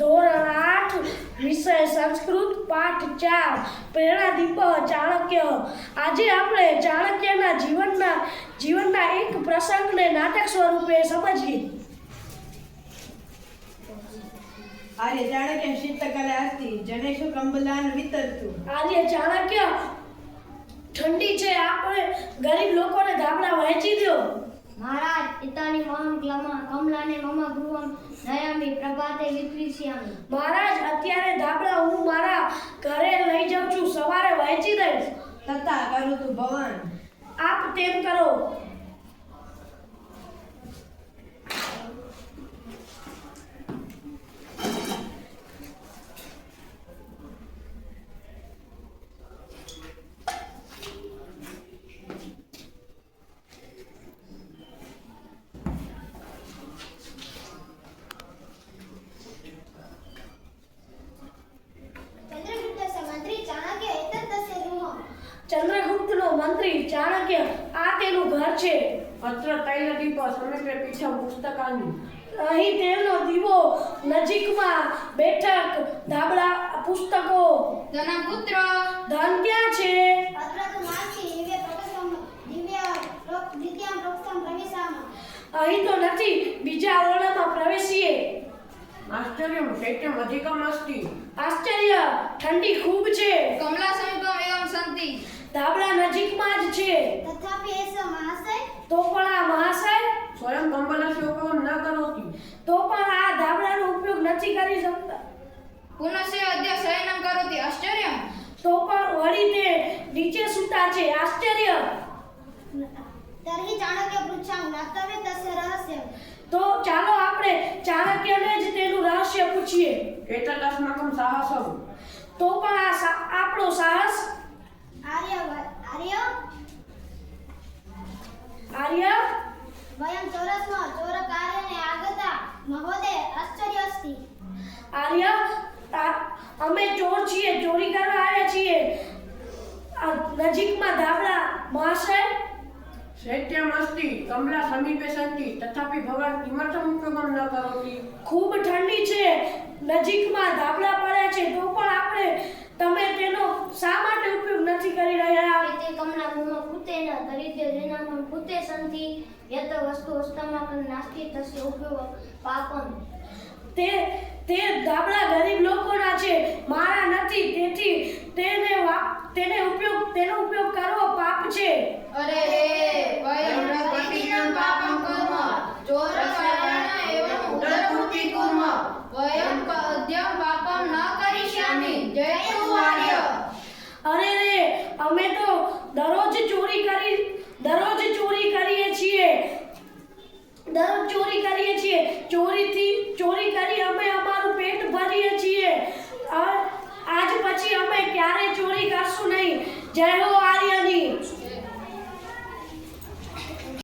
ધોરણ 8 વિષય સંસ્કૃત પાઠ 4 પ્રેરણાદીપ ચાણક્ય. આજે આપણે ચાણક્યના જીવનના એક પ્રસંગને નાટક સ્વરૂપે સમજીએ. આર્ય ચાણક્ય શીતકાલે અસ્તિ જનેષુ કંબલાન વિતરતુ. આજે ચાણક્ય ઠંડી છે, આપણે ગરીબ લોકોને ધાબળા વહેંચી દો. મહારાજ ઇતાની મહમ કમલાને મમ ગૃહમ નયામિ પ્રભાતે વિક્રિષ્યામિ. મહારાજ, અત્યારે ધાબળા હું મારા ઘરે લઈ જાઉં છું, સવારે વહેંચી દઈશ. તથા કરુતુ ભવાન. આપ તેમ કરો. ચંદ્રગુપ્તનો મંત્રી ચાણક્ય, આ તેનું ઘર છે. અત્ર તૈલદીપ સમીપે પીઠમ પુસ્તકાની. અહીં તેલનો દીવો, નજીકમાં બેઠક, ધાબળા, પુસ્તકો. ધન પુત્ર ધન ક્યાં છે? અહીં તો નથી, બીજા ઓરડામાં પ્રવેશીએ. આશ્ચર્યમ શૈત્યમ અધિકમ અસ્તિ. આશ્ચર્ય, ઠંડી ખૂબ છે. કમલા સમીપમ એવં સંતિ. ધાબળા નજીકમાં જ છે. તથાપિ એષ મહાશય. તો પણ આ મહાશય, સ્વયં કંબલસ્ય ઉપયોગ ન કરોતિ. તો પણ આ ધાબળાનો ઉપયોગ નથી કરી શકતા. પુનઃ અદ્ય શયનમ કરોતિ. આશ્ચર્યમ. તો પણ વળી તે નીચે સૂતા છે. આશ્ચર્ય. તર્હિ ચાણક્ય પૃચ્છામ જ્ઞાતવ્ય તસ્ય રહસ્યમ. તો ચાલો આપણે ચાણક્યને જ તેનું રહસ્ય પૂછીએ. એતદસ્માકં સાહસમ. તો પણ આ આપણો સાહસ. આર્ય, વયમ ચોરસ્મ ચોર કાર્યને આગતા મહોદય આશ્ચર્ય અસ્તિ. આર્ય, અમે ચોર છીએ, ચોરી કરવા આવ્યા છીએ. નજીકમાં ધાબળા. મહાશય, શૈત્યમ અસ્તિ કમલા સમીપે સંતિ તથાપિ ભવાન કિમર્થમ ઉપયોગમ ન કરોતિ. ખૂબ ઠંડી છે, નજીકમાં ધાબળા પડ્યા છે, તો પણ તમે તેનો શા માટે ઉપયોગ નથી કરી રહ્યા? તે કમલા મુમાં ભૂતેન દરિદ્ર જનામં ભૂતે સંતિ યત વસ્તુ હસ્તમાકં નાસ્તિ તસ્ય ઉપયોગ પાપમ. તે ધાબળા ગરીબ લોકોના છે, મારા નથી. તેથી તેનો ઉપયોગ કરવો પાપ છે. અરે વયમ પ્રતિદિનં પાપં કર્મ ચોર કાર્યાણ એવં ઉદરભૂતિ કુર્મ વયમ અદ્ય પાપં ન કરીષ્યામિ. જય આર્ય. અરે રે, અમે તો દરરોજ ચોરી કરીએ છીએ. ચોરી કરી અમે અમારું પેટ ભરીએ છીએ. આજ પછી અમે ક્યારે ચોરી કરશું નહીં. જય હો આર્યની.